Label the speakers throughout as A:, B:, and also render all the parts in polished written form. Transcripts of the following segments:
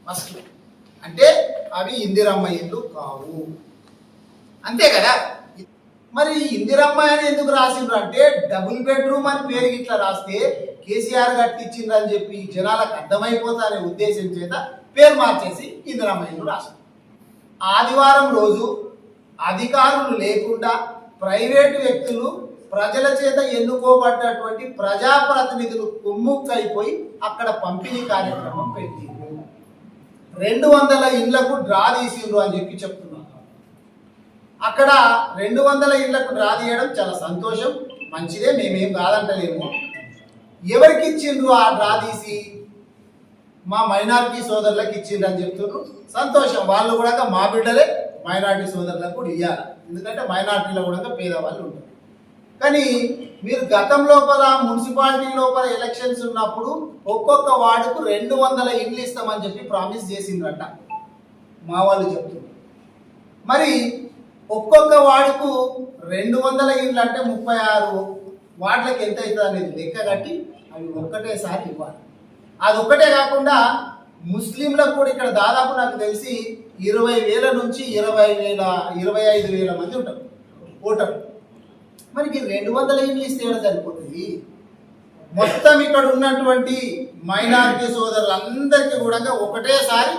A: First. అంటే అవి ఇందిరమ్మ ఇల్లు కావు, అంతే కదా. మరి ఇందిరమ్మ అని ఎందుకు రాసిండ్రు అంటే డబుల్ బెడ్రూమ్ అని పేరు ఇట్లా రాస్తే కేసీఆర్ కట్టించిండ్రు అని చెప్పి జనాలకు అర్థమైపోతారనే ఉద్దేశం చేత పేరు మార్చేసి ఇందిరమ్మ ఇల్లు రాసిండ్రు. ఆదివారం రోజు అధికారులు లేకుండా ప్రైవేటు వ్యక్తులు ప్రజల చేత ఎన్నుకోబడ్డటువంటి ప్రజాప్రతినిధులు కుమ్ముక్కైపోయి అక్కడ పంపిణీ కార్యక్రమం పెట్టి 200 ఇళ్లకు డ్రా తీసిండ్రు అని చెప్పి చెప్తున్నారు. అక్కడ 200 ఇళ్లకు డ్రా తీయడం చాలా సంతోషం, మంచిదే, మేమేం కాదంటలేము. ఎవరికి ఇచ్చిండ్రు ఆ డ్రా తీసి? మా మైనారిటీ సోదరులకు ఇచ్చిండ్రు అని చెప్తున్నారు. సంతోషం, వాళ్ళు కూడా మా బిడ్డలే మైనారిటీ సోదరులకు కూడా ఇవ్వాలి, ఎందుకంటే మైనారిటీలో కూడా పేదవాళ్ళు ఉంటారు. కానీ మీరు గతం లోపల మున్సిపాలిటీ లోపల ఎలక్షన్స్ ఉన్నప్పుడు ఒక్కొక్క వార్డుకు 200 ఇళ్ళు ఇస్తామని చెప్పి ప్రామిస్ చేసిండ్రట మా వాళ్ళు చెప్తున్నారు. మరి ఒక్కొక్క వార్డుకు 200 ఇళ్ళు అంటే 36 వార్డులకు ఎంత అవుతుంది అనేది లెక్క కట్టి అవి ఒక్కటేసారి ఇవ్వాలి. అది ఒక్కటే కాకుండా ముస్లింలకు కూడా ఇక్కడ దాదాపు నాకు తెలిసి 20,000 నుంచి 25,000 మంది ఉంటారు ఓటర్లు. మరి 200 ఇళ్ళు ఇస్తే సరిపోతుంది? మొత్తం ఇక్కడ ఉన్నటువంటి మైనారిటీ సోదరులందరికీ కూడా ఒకటేసారి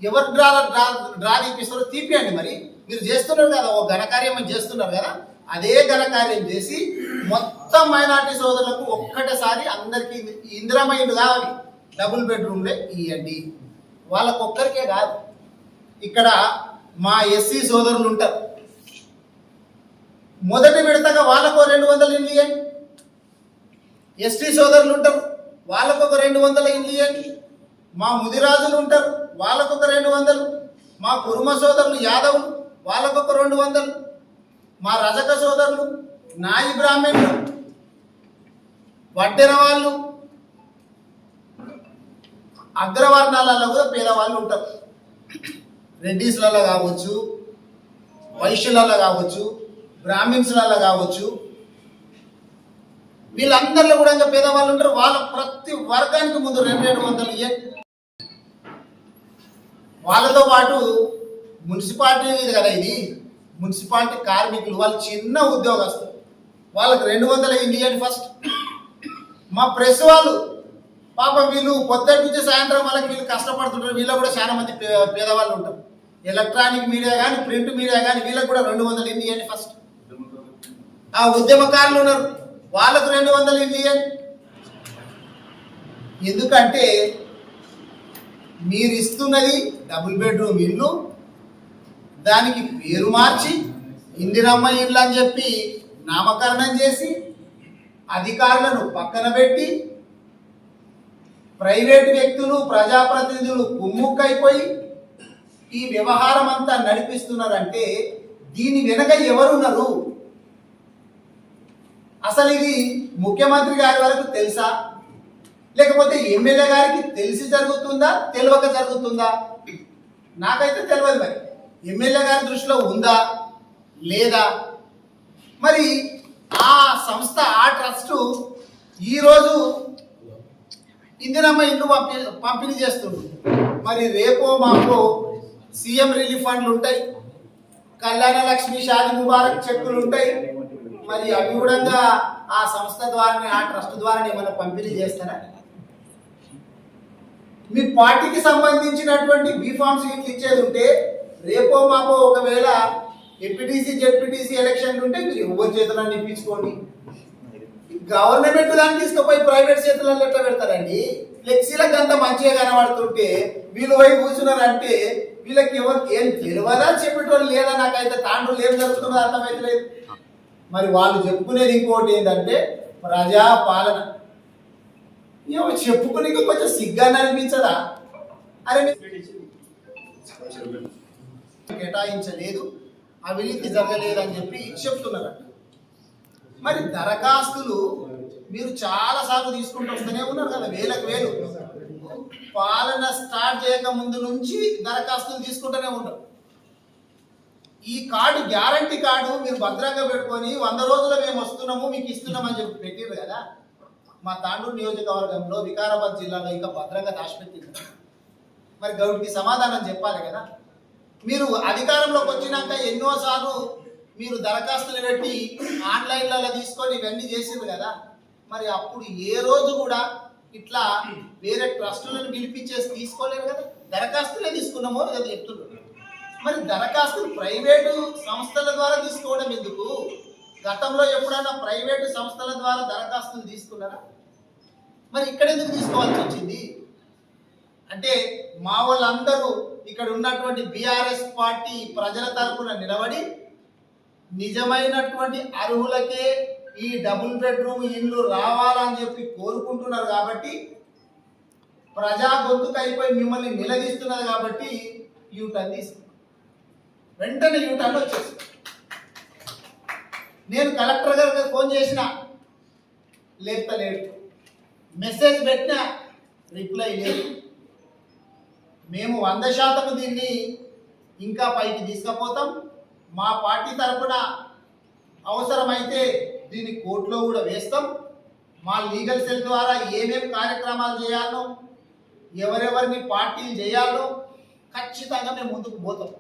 A: ఎవరు డ్రా తీపిస్తారో తీపియండి. మరి మీరు చేస్తున్నారు కదా, ఓ ఘనకార్యం చేస్తున్నారు కదా, అదే ఘనకార్యం చేసి మొత్తం మైనారిటీ సోదరులకు ఒక్కటేసారి అందరికీ ఇందిరమ్మ ఇల్లు కావాలి, డబుల్ బెడ్రూమ్లే ఇవ్వండి. వాళ్ళకు ఒక్కరికే కాదు, ఇక్కడ మా ఎస్సీ సోదరులు ఉంటారు, మొదటి విడతగా వాళ్ళకు 200 ఇళ్ళు ఇవ్వండి. ఎస్టీ సోదరులు ఉంటారు, వాళ్ళకు ఒక 200 ఇళ్ళు ఇవ్వండి. మా ముదిరాజులు ఉంటారు, వాళ్ళకు ఒక 200. మా కురుమ సోదరులు యాదవులు, వాళ్ళకు ఒక 200. మా రజక సోదరులు, నాయి బ్రాహ్మణులు, వడ్డెర వాళ్ళు, అగ్రవర్ణాలలో కూడా పేదవాళ్ళు ఉంటారు. రెడ్డిస్లలో కావచ్చు, వైశ్యులలో కావచ్చు, బ్రాహ్మిన్స్లలో కావచ్చు, వీళ్ళందరిలో కూడా ఇంకా పేదవాళ్ళు ఉంటారు. వాళ్ళ ప్రతి వర్గానికి ముందు 200 ఇవ్వండి. వాళ్ళతో పాటు మున్సిపాలిటీ ఇది కదా, ఇది మున్సిపాలిటీ కార్మికులు, వాళ్ళు చిన్న ఉద్యోగస్తులు, వాళ్ళకి 200 ఇవ్వండి ఫస్ట్. మా ప్రెస్ వాళ్ళు పాపం వీళ్ళు పొద్దుటి నుంచి సాయంత్రం వాళ్ళకి వీళ్ళు కష్టపడుతుంటారు, వీళ్ళకి కూడా చాలా మంది పేదవాళ్ళు ఉంటారు. ఎలక్ట్రానిక్ మీడియా కానీ ప్రింట్ మీడియా కానీ వీళ్ళకి కూడా 200 ఇవ్వండి ఫస్ట్. ఆ ఉద్యమకారులు ఉన్నారు, వాళ్ళకు 200 ఇవ్వండి. ఎందుకంటే మీరు ఇస్తున్నది డబుల్ బెడ్రూమ్ ఇల్లు, దానికి పేరు మార్చి ఇందిరమ్మ ఇల్లు అని చెప్పి నామకరణం చేసి అధికారులను పక్కన పెట్టి ప్రైవేటు వ్యక్తులు ప్రజాప్రతినిధులు కుమ్ముక్కైపోయి ఈ వ్యవహారం అంతా నడిపిస్తున్నారంటే దీని వెనక ఎవరున్నారు? అసలు ఇది ముఖ్యమంత్రి గారి వరకు తెలుసా, లేకపోతే ఎమ్మెల్యే గారికి తెలిసి జరుగుతుందా, తెలియక జరుగుతుందా? నాకైతే తెలియదు. మరి ఎమ్మెల్యే గారి దృష్టిలో ఉందా లేదా? మరి ఆ సంస్థ, ఆ ట్రస్ట్ ఈరోజు ఇందిరమ్మ ఇల్లు పంపిణీ చేస్తుంది. మరి రేపో మాపో సీఎం రిలీఫ్ ఫండ్లు ఉంటాయి, కళ్యాణ లక్ష్మి, షాది ముబారక్ చెక్కులు ఉంటాయి. మరి అవి కూడా ఆ సంస్థ ద్వారా, ఆ ట్రస్ట్ ద్వారా ఏమైనా పంపిణీ చేస్తారా? మీ పార్టీకి సంబంధించినటువంటి బీఫామ్స్ ఇచ్చేది ఉంటే రేపో మాపో ఒకవేళ ఎంపీటీసీ జెడ్పీటీసీ ఎలక్షన్లు ఉంటే మీరు ఎవరి చేతులను ఇప్పించుకోండి. గవర్నమెంట్ దాన్ని తీసుకుపోయి ప్రైవేట్ చేతులలో ఎట్లా పెడతారండి? ఫ్లెక్సీలకు అంత మంచిగా కనబడుతుంటే వీళ్ళు పోయి కూర్చున్నారంటే వీళ్ళకి ఎవరికి ఏం తెలియదా, చెప్పేటోళ్ళు లేదా? నాకైతే తాండ్రులు ఏం జరుగుతుందో అర్థమైతే లేదు. మరి వాళ్ళు చెప్పుకునేది ఇంకోటి ఏంటంటే ప్రజా పాలన. చెప్పుకునే కొంచెం సిగ్గాన్ని అనిపించదా? అరే కేటాయించలేదు, అవినీతి జరగలేదు అని చెప్పి చెప్తున్నారు. మరి దరఖాస్తులు మీరు చాలా సార్లు తీసుకుంటూ వస్తూనే ఉన్నారు కదా, వేలకు వేలు. పాలన స్టార్ట్ చేయక ముందు నుంచి దరఖాస్తులు తీసుకుంటూనే ఉంటారు. ఈ కార్డు, గ్యారంటీ కార్డు మీరు భద్రంగా పెట్టుకొని 100 రోజులు మేము వస్తున్నాము మీకు ఇస్తున్నామని చెప్పి పెట్టిరు కదా. మా తాండూరు నియోజకవర్గంలో, వికారాబాద్ జిల్లాలో ఇంకా భద్రంగా దాచిపెట్టింది. మరి గౌడ్కి సమాధానం చెప్పాలి కదా. మీరు అధికారంలోకి వచ్చినాక ఎన్నోసార్లు మీరు దరఖాస్తులు పెట్టి ఆన్లైన్లలో తీసుకొని ఇవన్నీ చేసింది కదా. మరి అప్పుడు ఏ రోజు కూడా ఇట్లా వేరే ట్రస్టులను పిలిపించేసి తీసుకోలేదు కదా, దరఖాస్తులే తీసుకున్నామో కదా చెప్తున్నారు. మరి దరఖాస్తులు ప్రైవేటు సంస్థల ద్వారా తీసుకోవడం ఎందుకు? గతంలో ఎప్పుడైనా ప్రైవేటు సంస్థల ద్వారా దరఖాస్తులు తీసుకున్నారా? మరి ఇక్కడ ఎందుకు తీసుకోవాల్సి వచ్చింది? అంటే మా వాళ్ళందరూ ఇక్కడ ఉన్నటువంటి బీఆర్ఎస్ పార్టీ ప్రజల తరపున నిలబడి నిజమైనటువంటి అర్హులకే ఈ డబుల్ బెడ్రూమ్ ఇల్లు రావాలని చెప్పి కోరుకుంటున్నారు కాబట్టి, ప్రజా గొంతుకు అయిపోయి మిమ్మల్ని నిలదీస్తున్నది కాబట్టి యూటర్న్ తీసుకున్నాం. వెంటనే యూటర్న్ వచ్చేసి నేను కలెక్టర్ గారికి ఫోన్ చేసిన, లేపుతలేడు. మెసేజ్ పెట్టినా రిప్లై లేదు. మేము 100% దీన్ని ఇంకా పైకి తీసుకుపోతాం. మా పార్టీ తరఫున అవసరమైతే దీన్ని కోర్టులో కూడా వేస్తాం. మా లీగల్ సెల్ ద్వారా ఏమేమి కార్యక్రమాలు చేయాలో, ఎవరెవరిని పార్టీలు చేయాలో ఖచ్చితంగా మేము ముందుకు పోతాం.